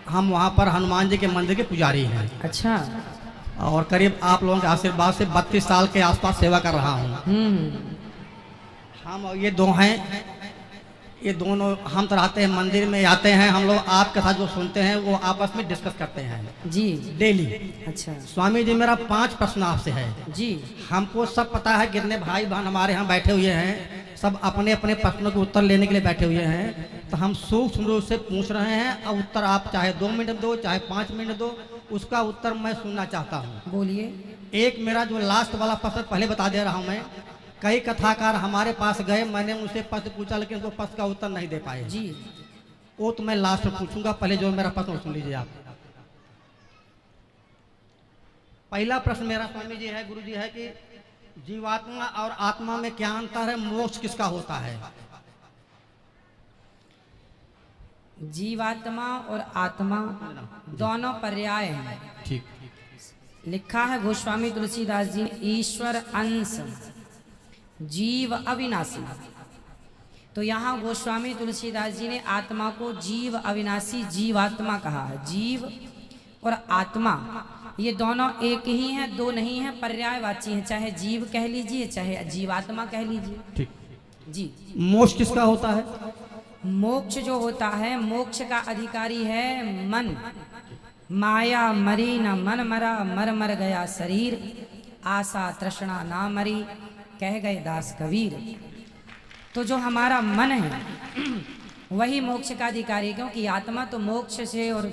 हम वहाँ पर हनुमान जी के मंदिर के पुजारी हैं। अच्छा। और करीब आप लोगों के आशीर्वाद से 32 साल के आसपास सेवा कर रहा हूँ। हम और ये दो हैं, ये दोनों हम तो रहते हैं मंदिर में आते हैं, हम लोग आप कथा जो सुनते हैं वो आपस में डिस्कस करते हैं जी डेली। अच्छा स्वामी जी मेरा 5 प्रश्न आपसे है जी। हमको सब पता है, कितने भाई बहन हमारे यहाँ बैठे हुए हैं, सब अपने अपने प्रश्नों के उत्तर लेने के लिए बैठे हुए हैं। तो हम सूक्ष्म रूप से पूछ रहे हैं और उत्तर आप चाहे 2 मिनट दो चाहे 5 मिनट दो, उसका उत्तर मैं सुनना चाहता हूँ। बोलिए। एक मेरा जो लास्ट वाला प्रश्न पहले बता दे रहा हूँ मैं, कई कथाकार हमारे पास गए, मैंने उनसे प्रश्न पूछा लेकिन वो प्रश्न का उत्तर नहीं दे पाए जी। वो तो मैं लास्ट में पूछूंगा, पहले जो मेरा प्रश्न सुन लीजिए आप। पहला प्रश्न मेरा स्वामी जी है, गुरु जी है कि जीवात्मा और आत्मा में क्या अंतर है, मोक्ष किसका होता है? जीवात्मा और आत्मा दोनों पर्याय हैं। ठीक। लिखा है गोस्वामी तुलसीदास जी, ईश्वर अंश जीव अविनाशी। तो यहाँ गोस्वामी तुलसीदास जी ने आत्मा को जीव अविनाशी जीवात्मा कहा है। जीव और आत्मा ये दोनों एक ही हैं, दो नहीं हैं, पर्यायवाची हैं। चाहे जीव कह लीजिए चाहे जीवात्मा कह लीजिए। ठीक जी। मोक्ष किसका होता है? मोक्ष जो होता है, मोक्ष का अधिकारी है मन। माया मरी न मन मरा, मर मर गया शरीर, आशा तृष्णा ना मरी, कह गए दास कबीर। तो जो हमारा मन है वही मोक्ष का अधिकारी है, क्योंकि आत्मा तो मोक्ष से और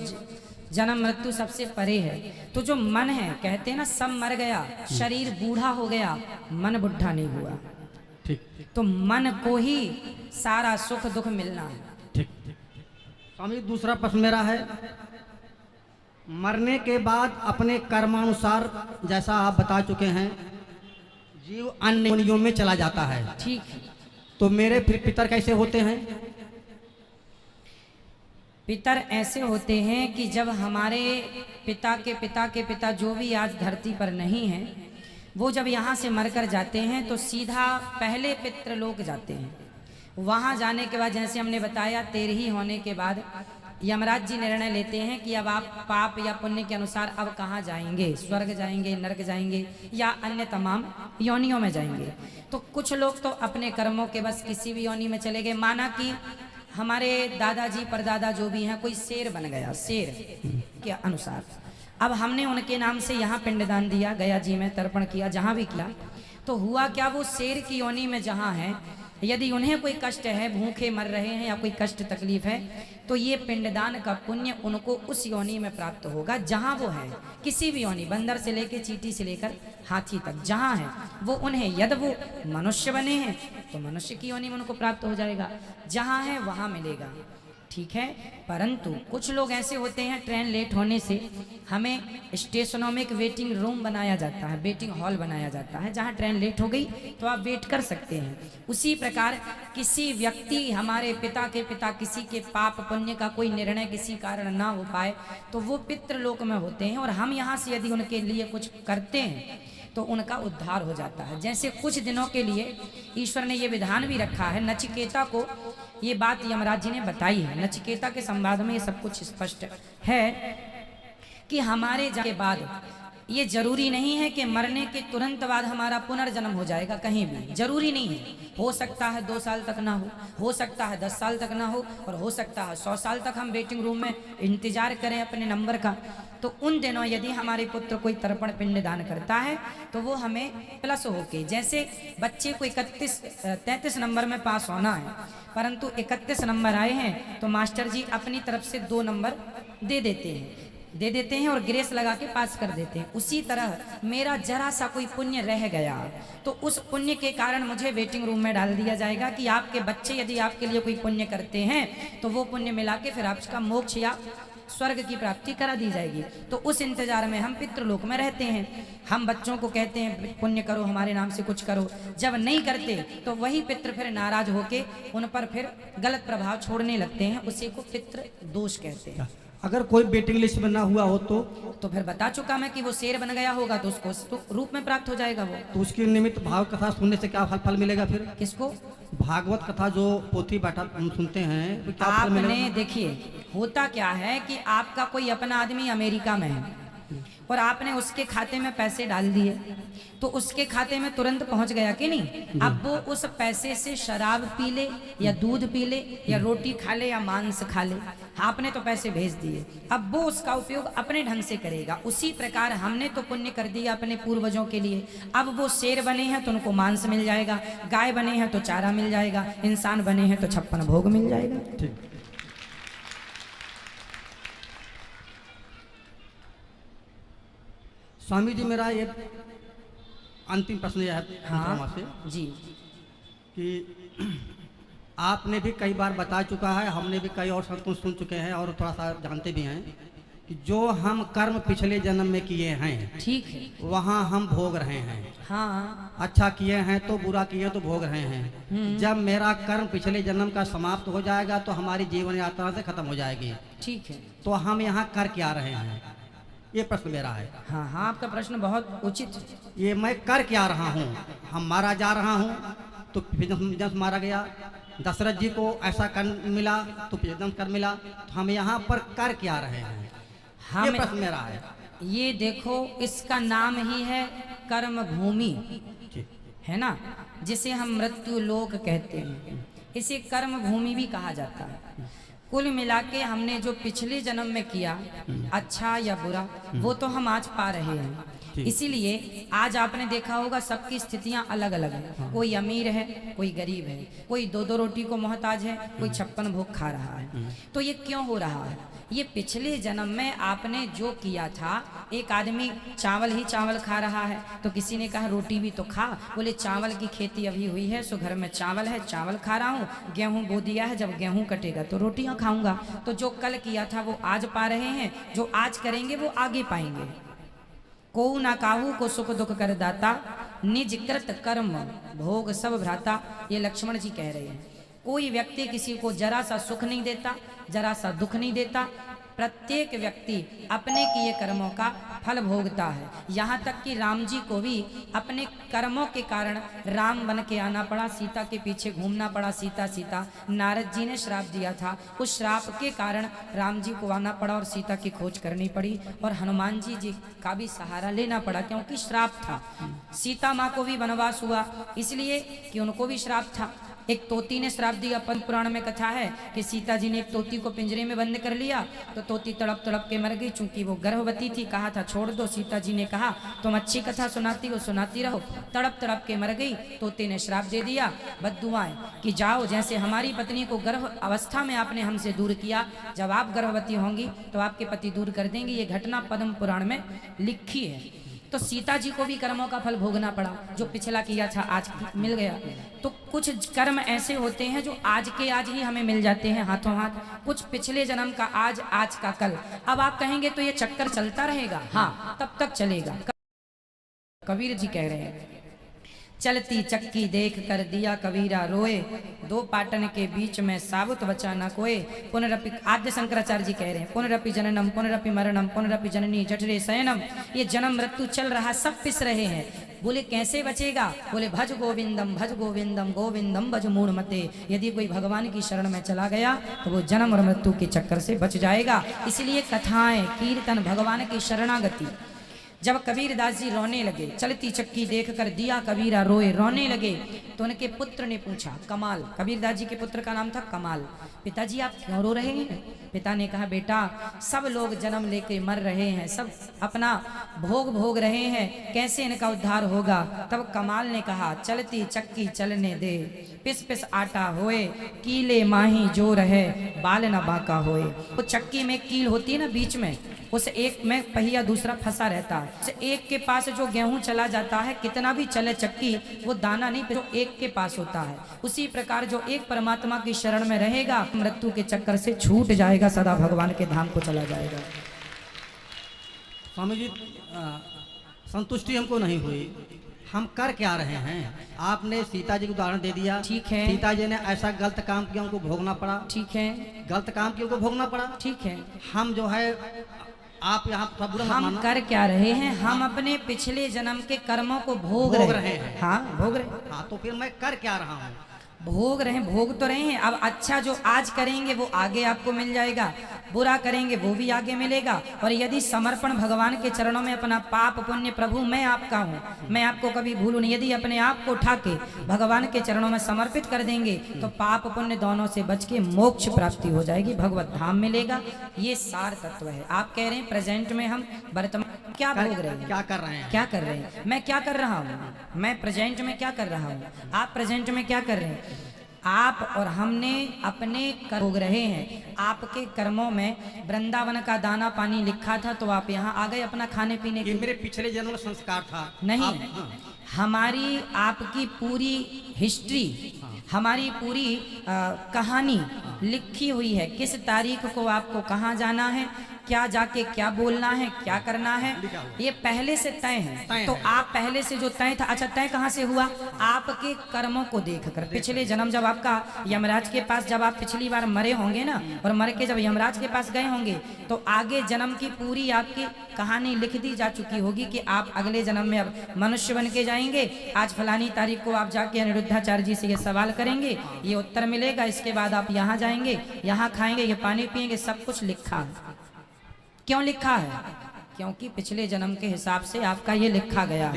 जन्म मृत्यु सबसे परे है। तो जो मन है, कहते हैं ना सब मर गया, शरीर बूढ़ा हो गया, मन बुढ़ा नहीं हुआ। ठीक। तो मन को ही सारा सुख दुख मिलना है। ठीक। स्वामी दूसरा प्रश्न मेरा है, मरने के बाद अपने कर्मानुसार, जैसा आप बता चुके हैं, जीव अन्य योनियों में चला जाता है। ठीक। तो मेरे फिर पितर कैसे होते हैं? पितर ऐसे होते हैं कि जब हमारे पिता के पिता जो भी आज धरती पर नहीं है, वो जब यहाँ से मरकर जाते हैं तो सीधा पहले पितृलोक जाते हैं। वहाँ जाने के बाद, जैसे हमने बताया, 13 होने के बाद यमराज जी निर्णय लेते हैं कि अब आप पाप या पुण्य के अनुसार अब कहाँ जाएंगे, स्वर्ग जाएंगे, नरक जाएंगे या अन्य तमाम योनियों में जाएंगे। तो कुछ लोग तो अपने कर्मों के बस किसी भी योनि में चले गए। माना कि हमारे दादाजी परदादा जो भी हैं, कोई शेर बन गया, शेर के अनुसार। अब हमने उनके नाम से यहाँ पिंडदान दिया, गया जी में तर्पण किया, जहाँ भी किया, तो हुआ क्या, वो शेर की योनि में जहाँ है, यदि उन्हें कोई कष्ट है, भूखे मर रहे हैं या कोई कष्ट तकलीफ है, तो ये पिंडदान का पुण्य उनको उस योनि में प्राप्त होगा जहाँ वो है। किसी भी योनि, बंदर से लेकर चींटी से लेकर हाथी तक जहाँ है वो उन्हें, यदि वो मनुष्य बने हैं तो मनुष्य की योनि में उनको प्राप्त हो जाएगा, जहाँ है वहाँ मिलेगा। ठीक है। परंतु कुछ लोग ऐसे होते हैं, ट्रेन लेट होने से हमें स्टेशनों में एक वेटिंग रूम बनाया जाता है, वेटिंग हॉल बनाया जाता है, जहां ट्रेन लेट हो गई तो आप वेट कर सकते हैं। उसी प्रकार किसी व्यक्ति, हमारे पिता के पिता, किसी के पाप पुण्य का कोई निर्णय किसी कारण ना हो पाए तो वो पितृलोक में होते हैं, और हम यहाँ से यदि उनके लिए कुछ करते हैं तो उनका उद्धार हो जाता है। जैसे कुछ दिनों के लिए ईश्वर ने ये विधान भी रखा है, नचिकेता को ये बात यमराज जी ने बताई है। नचिकेता के संवाद में ये सब कुछ स्पष्ट है कि हमारे जाने के बाद ये जरूरी नहीं है कि मरने के तुरंत बाद हमारा पुनर्जन्म हो जाएगा, कहीं भी जरूरी नहीं है। हो सकता है 2 साल तक ना हो सकता है 10 साल तक ना हो, और हो सकता है 100 साल तक हम वेटिंग रूम में इंतजार करें अपने नंबर का। तो उन दिनों यदि हमारे पुत्र कोई तर्पण पिंड दान करता है तो वो हमें प्लस होके, जैसे बच्चे को 33 नंबर में पास होना है, परंतु 31 नंबर आए हैं तो मास्टर जी अपनी तरफ से 2 नंबर दे देते हैं और ग्रेस लगा के पास कर देते हैं। उसी तरह मेरा जरा सा कोई पुण्य रह गया तो उस पुण्य के कारण मुझे वेटिंग रूम में डाल दिया जाएगा कि आपके बच्चे यदि आपके लिए कोई पुण्य करते हैं तो वो पुण्य मिला के फिर आपका मोक्ष या स्वर्ग की प्राप्ति करा दी जाएगी। तो उस इंतजार में हम पितृलोक में रहते हैं। हम बच्चों को कहते हैं पुण्य करो, हमारे नाम से कुछ करो, जब नहीं करते तो वही पितृ फिर नाराज होके उन पर फिर गलत प्रभाव छोड़ने लगते हैं, उसी को पितृ दोष कहते हैं। अगर कोई वेटिंग लिस्ट में ना हुआ हो तो फिर बता चुका मैं कि वो शेर बन गया होगा तो उसको रूप में प्राप्त हो जाएगा वो। तो उसके निमित्त भाव कथा सुनने से क्या फल मिलेगा फिर? किसको? भागवत कथा जो पोथी बैठा हम सुनते हैं, तो क्या फल मिलेगा? आपने देखिए होता क्या है कि आपका कोई अपना आदमी अमेरिका में है और आपने उसके खाते में पैसे डाल दिए, तो उसके खाते में तुरंत पहुंच गया कि नहीं। अब वो उस पैसे से शराब पी ले या दूध पी ले या रोटी खा ले या मांस खा ले, आपने तो पैसे भेज दिए, अब वो उसका उपयोग अपने ढंग से करेगा। उसी प्रकार हमने तो पुण्य कर दिया अपने पूर्वजों के लिए, अब वो शेर बने हैं तो उनको मांस मिल जाएगा, गाय बने हैं तो चारा मिल जाएगा, इंसान बने हैं तो 56 भोग मिल जाएगा। ठीक। स्वामी जी, मेरा ये अंतिम प्रश्न यह है हाँ जी, कि आपने भी कई बार बता चुका है, हमने भी कई और संतों सुन चुके हैं और थोड़ा सा जानते भी हैं कि जो हम कर्म पिछले जन्म में किए हैं, ठीक है, वहाँ हम भोग रहे हैं। हाँ, अच्छा किए हैं तो बुरा किए तो भोग रहे हैं। जब मेरा कर्म पिछले जन्म का समाप्त हो जाएगा तो हमारी जीवन यात्रा से खत्म हो जाएगी, ठीक है, तो हम यहाँ कर क्या रहे हैं, ये प्रश्न मेरा है। हाँ हाँ, आपका प्रश्न बहुत उचित। ये मैं कर क्या रहा हूँ, हम मारा जा रहा हूँ तो जब मारा गया, दशरथ जी को ऐसा कर मिला तो एकदम कर मिला, तो हम यहाँ पर कर क्या रहे हैं, ये प्रश्न मेरा है। ये देखो, इसका नाम ही है कर्म भूमि, है ना, जिसे हम मृत्यु लोक कहते हैं, इसे कर्म भूमि भी कहा जाता है। कुल मिला के हमने जो पिछले जन्म में किया, अच्छा या बुरा, वो तो हम आज पा रहे हैं। इसीलिए आज आपने देखा होगा सबकी स्थितियां अलग अलग हैं, कोई अमीर है, कोई गरीब है, कोई 2-2 रोटी को मोहताज है, कोई 56 भोग खा रहा है। तो ये क्यों हो रहा है? ये पिछले जन्म में आपने जो किया था। एक आदमी चावल ही चावल खा रहा है, तो किसी ने कहा रोटी भी तो खा, बोले चावल की खेती अभी हुई है सो घर में चावल है, चावल खा रहा हूँ, गेहूं बो दिया है, जब गेहूं कटेगा तो रोटियां खाऊंगा। तो जो कल किया था वो आज पा रहे हैं, जो आज करेंगे वो आगे पाएंगे। को ना काहू को सुख दुख कर दाता, निज कृत कर्म भोग सब भ्राता, ये लक्ष्मण जी कह रहे हैं। कोई व्यक्ति किसी को जरा सा सुख नहीं देता, जरा सा दुख नहीं देता, प्रत्येक व्यक्ति अपने किए कर्मों का फल भोगता है। यहाँ तक कि राम जी को भी अपने कर्मों के कारण राम बन के आना पड़ा, सीता के पीछे घूमना पड़ा, सीता सीता। नारद जी ने श्राप दिया था, उस श्राप के कारण राम जी को आना पड़ा और सीता की खोज करनी पड़ी, और हनुमान जी का भी सहारा लेना पड़ा क्योंकि श्राप था। सीता माँ को भी वनवास हुआ इसलिए कि उनको भी श्राप था। एक तोती ने श्राप दिया, पद्म पुराण में कथा है कि सीता जी ने एक तोती को पिंजरे में बंद कर लिया, तो तोती तड़प तड़प के मर गई। चूंकि वो गर्भवती थी, कहा था छोड़ दो, सीता जी ने कहा तुम अच्छी कथा सुनाती हो, सुनाती रहो, तड़प तड़प के मर गई। तोते ने श्राप दे दिया, बद्दुआएं कि जाओ, जैसे हमारी पत्नी को गर्भ अवस्था में आपने हमसे दूर किया, जब आप गर्भवती होंगी तो आपके पति दूर कर देंगे। ये घटना पद्म पुराण में लिखी है। तो सीता जी को भी कर्मों का फल भोगना पड़ा, जो पिछला किया था आज मिल गया। तो कुछ कर्म ऐसे होते हैं जो आज के आज ही हमें मिल जाते हैं हाथों हाथ, कुछ पिछले जन्म का आज, आज का कल। अब आप कहेंगे तो ये चक्कर चलता रहेगा, हाँ तब तक चलेगा। कबीर जी कह रहे हैं, चलती चक्की देख कर दिया कबीरा रोए, दो पाटन के बीच में साबुत बचा न कोए। पुनरपि, आद्य शंकराचार्य जी कह रहे हैं, पुनरपि जननम पुनरपि मरणम पुनरपि जननी जठरे शयनम। ये जन्म मृत्यु चल रहा, सब पिस रहे हैं। बोले कैसे बचेगा? बोले भज गोविंदम गोविंदम भज मूढ़मते। यदि कोई भगवान की शरण में चला गया तो वो जन्म और मृत्यु के चक्कर से बच जाएगा। इसलिए कथाएं, कीर्तन, भगवान की शरणागति। जब कबीरदास जी रोने लगे, चलती चक्की देख कर दिया कबीरा रोए, रोने लगे, तो उनके पुत्र ने पूछा, कमाल, कबीरदास जी के पुत्र का नाम था कमाल, पिताजी आप क्यों रो रहे हैं? पिता ने कहा, बेटा सब लोग जन्म लेके मर रहे हैं, सब अपना भोग भोग रहे हैं, कैसे इनका उद्धार होगा? तब कमाल ने कहा, चलती चक्की चलने दे, पिस पिस आटा होए, कीले माही जो रहे, बाल न बाका होए। वो चक्की में कील होती है ना बीच में, उस एक में पहिया दूसरा फंसा रहता है। उस एक के पास जो गेहूं चला जाता है, कितना भी चले चक्की, वो दाना नहीं, जो एक के पास होता है। उसी प्रकार जो एक परमात्मा की शरण में रहेगा, मृत्यु के चक्कर से छूट जाएगा, सदा भगवान के धाम को चला जाएगा। स्वामी जी, संतुष्टि हमको नहीं हुई, हम कर क्या रहे हैं? आपने सीता जी को उदाहरण दे दिया, ठीक है, सीता जी ने ऐसा गलत काम किया, उनको भोगना पड़ा, ठीक है, गलत काम किया, उनको भोगना पड़ा, ठीक है। हम जो है, आप यहाँ हम कर क्या रहे हैं? हम अपने पिछले जन्म के कर्मों को भोग रहे हैं। हाँ, भोग रहे। हाँ, तो फिर मैं कर क्या रहा हूँ? भोग रहे, भोग तो रहे हैं। अब अच्छा जो आज करेंगे वो आगे आपको मिल जाएगा, बुरा करेंगे वो भी आगे मिलेगा। और यदि समर्पण भगवान के चरणों में अपना पाप पुण्य, प्रभु मैं आपका हूँ, मैं आपको कभी भूलूं नहीं, यदि अपने आप को उठा के भगवान के चरणों में समर्पित कर देंगे तो पाप पुण्य दोनों से बच के मोक्ष प्राप्ति हो जाएगी, भगवत धाम मिलेगा। ये सार तत्व है। आप कह रहे हैं प्रेजेंट में हम वर्तमान क्या भोग रहे हैं, क्या कर रहे हैं, क्या कर रहे हैं, मैं क्या कर रहा हूँ, मैं प्रेजेंट में क्या कर रहा हूँ, आप प्रेजेंट में क्या कर रहे हैं। आप और हमने अपने कर्म भोग रहे हैं। आपके कर्मों में वृंदावन का दाना पानी लिखा था तो आप यहाँ आ गए अपना खाने पीने ये मेरे पिछले जन्म का संस्कार था। नहीं, हमारी आपकी पूरी हिस्ट्री, हमारी पूरी कहानी लिखी हुई है। किस तारीख को आपको कहाँ जाना है, क्या जाके क्या बोलना है, क्या करना है, ये पहले से तय है। तो आप पहले से जो तय था, अच्छा तय कहाँ से हुआ, आपके कर्मों को देखकर। पिछले जन्म जब आपका यमराज के पास, जब आप पिछली बार मरे होंगे ना, और मर के जब यमराज के पास गए होंगे तो आगे जन्म की पूरी आपकी कहानी लिख दी जा चुकी होगी कि आप अगले जन्म में अब मनुष्य बन के जाएंगे। आज फलानी तारीख को आप जाके अनिरुद्धाचार्य जी से ये सवाल करेंगे, ये उत्तर मिलेगा, इसके बाद आप यहाँ जाएंगे, यहाँ खाएंगे, ये पानी पिएंगे, सब कुछ लिखा है। क्यों लिखा है, क्योंकि पिछले जन्म के हिसाब से आपका ये लिखा गया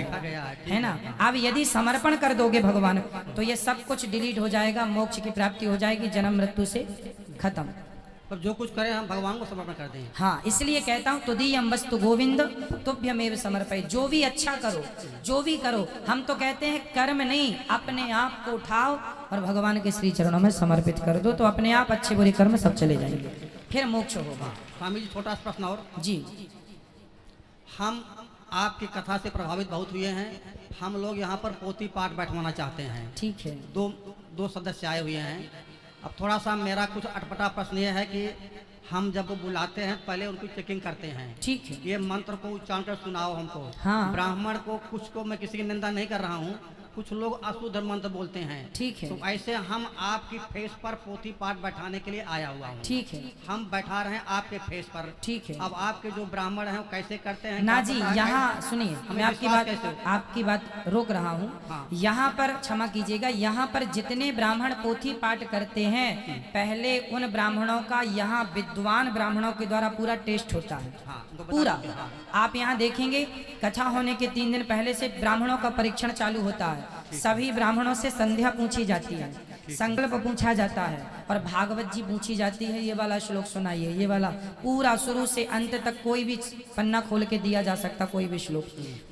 है ना। अब यदि समर्पण कर दोगे भगवान तो ये सब कुछ डिलीट हो जाएगा, मोक्ष की प्राप्ति हो जाएगी, जन्म मृत्यु से खत्म। अब जो कुछ करें हम भगवान को समर्पण कर दें। हाँ, इसलिए कहता हूँ तुदीयम वस्तु गोविंद तुभ्यमेव समर्पय। जो भी अच्छा करो, जो भी करो, हम तो कहते हैं कर्म नहीं, अपने आप को उठाओ और भगवान के श्री चरणों में समर्पित कर दो, तो अपने आप अच्छे बुरे कर्म सब चले जाएंगे, फिर मोक्ष होगा। स्वामी जी छोटा सा प्रश्न और जी। हम आपकी कथा से प्रभावित बहुत हुए हैं। हम लोग यहाँ पर पोथी पाठ बैठवाना चाहते हैं। ठीक है। दो सदस्य आए हुए हैं। अब थोड़ा सा मेरा कुछ अटपटा प्रश्न ये है कि हम जब वो बुलाते हैं पहले उनकी चेकिंग करते हैं। ठीक है। ये मंत्र को उच्चारण कर सुनाओ हमको। हाँ। ब्राह्मण को, कुछ को, मैं किसी की निंदा नहीं कर रहा हूँ, कुछ लोग अशुद्ध मंत्र बोलते हैं। ठीक है। तो ऐसे हम आपकी फेस पर पोथी पाठ बैठाने के लिए आया हुआ हूँ। ठीक है। हम बैठा रहे हैं आपके फेस पर। ठीक है। अब आपके जो ब्राह्मण हैं वो कैसे करते हैं ना जी, यहाँ सुनिए, मैं हमें आपकी बात रोक रहा हूँ। हाँ। यहाँ पर क्षमा कीजिएगा, यहाँ पर जितने ब्राह्मण पोथी पाठ करते हैं पहले उन ब्राह्मणों का, यहाँ विद्वान ब्राह्मणों के द्वारा पूरा टेस्ट होता है। हाँ, पूरा। आप यहाँ देखेंगे कथा होने के 3 दिन पहले से ब्राह्मणों का परीक्षण चालू होता है। सभी ब्राह्मणों से संध्या पूछी जाती है, संकल्प पूछा जाता है और भागवत जी पूछी जाती है। ये वाला श्लोक सुनाइए, ये वाला पूरा शुरू से अंत तक कोई भी पन्ना खोल के दिया जा सकता, कोई भी श्लोक।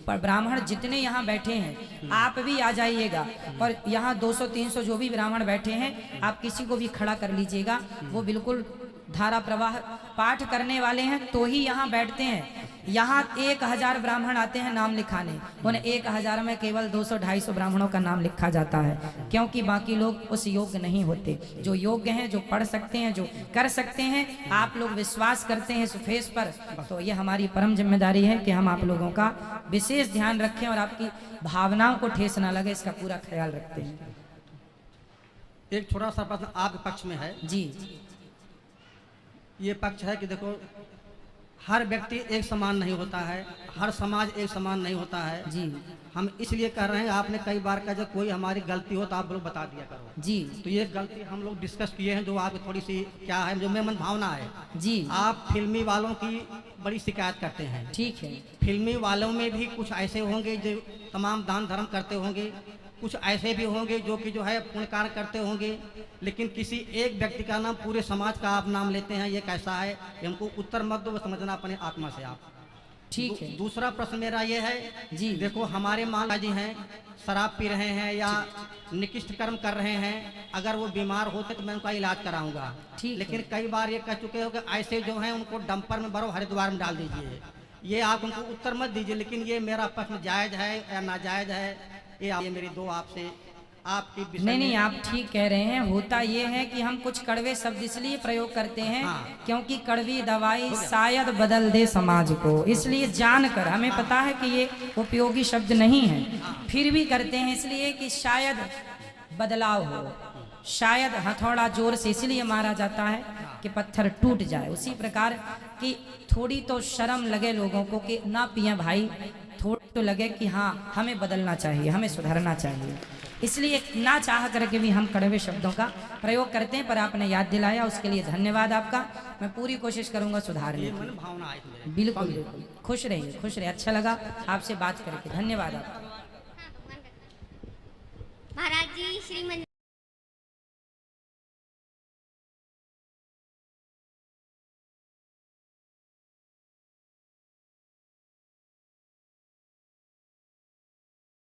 पर ब्राह्मण जितने यहाँ बैठे हैं, आप भी आ जाइएगा, और यहाँ 200-300 जो भी ब्राह्मण बैठे हैं, आप किसी को भी खड़ा कर लीजिएगा। वो बिल्कुल धारा प्रवाह पाठ करने वाले हैं तो ही यहाँ बैठते हैं। यहाँ 1000 ब्राह्मण आते हैं नाम लिखाने, उन 1000 में केवल 200-250 ब्राह्मणों का नाम लिखा जाता है, क्योंकि बाकी लोग उस योग्य नहीं होते। जो योग्य हैं, जो पढ़ सकते हैं, जो कर सकते हैं, आप लोग विश्वास करते हैं इस फेस पर, तो ये हमारी परम जिम्मेदारी है कि हम आप लोगों का विशेष ध्यान रखें और आपकी भावनाओं को ठेस ना लगे, इसका पूरा ख्याल रखते हैं। एक छोटा सा प्रश्न आपके पक्ष में है जी। ये पक्ष है कि देखो, हर व्यक्ति एक समान नहीं होता है, हर समाज एक समान नहीं होता है जी। हम इसलिए कर रहे हैं, आपने कई बार कहा जब कोई हमारी गलती हो तो आप लोग बता दिया करो जी। तो ये गलती हम लोग डिस्कस किए हैं, जो आपकी थोड़ी सी क्या है, जो मेरे मन भावना है जी। आप फिल्मी वालों की बड़ी शिकायत करते हैं। ठीक है। फिल्मी वालों में भी कुछ ऐसे होंगे जो तमाम दान धर्म करते होंगे, कुछ ऐसे भी होंगे जो कि जो है पुण्य कार्य करते होंगे, लेकिन किसी एक व्यक्ति का नाम, पूरे समाज का आप नाम लेते हैं, ये कैसा है, हमको उत्तर मत दो, वो समझना अपने आत्मा से आप। ठीक है। दूसरा प्रश्न मेरा ये है जी। देखो, हमारे माला जी हैं, शराब पी रहे हैं या निकृष्ट कर्म कर रहे हैं, अगर वो बीमार होते तो मैं उनका इलाज कराऊंगा, लेकिन कई बार ये कह चुके हो कि ऐसे जो हैं उनको डंपर में भरो, हरिद्वार में डाल दीजिए। ये आप उनको उत्तर मत दीजिए, लेकिन ये मेरा प्रश्न जायज है या नाजायज है, ये मेरी दो आपसे आपकी। नहीं, आप ठीक कह रहे हैं। होता ये है कि हम कुछ कड़वे शब्द इसलिए प्रयोग करते हैं क्योंकि कड़वी दवाई शायद बदल दे समाज को, इसलिए जानकर, हमें पता है कि ये उपयोगी शब्द नहीं है, फिर भी करते हैं इसलिए कि शायद बदलाव हो, शायद हथौड़ा जोर से इसलिए मारा जाता है कि पत्थर टूट जाए। उसी प्रकार की थोड़ी तो शर्म लगे लोगों को कि ना पिए भाई, थोड़ा तो लगे कि हाँ हमें बदलना चाहिए, हमें सुधरना चाहिए। इसलिए ना चाह करके भी हम कड़वे शब्दों का प्रयोग करते हैं, पर आपने याद दिलाया उसके लिए धन्यवाद आपका। मैं पूरी कोशिश करूंगा सुधारने की। मन भावना आई मेरे। बिल्कुल बिल्कुल, खुश रहिए खुश रहिए। अच्छा लगा आपसे बात करके, धन्यवाद आपका। महाराज जी श्रीमन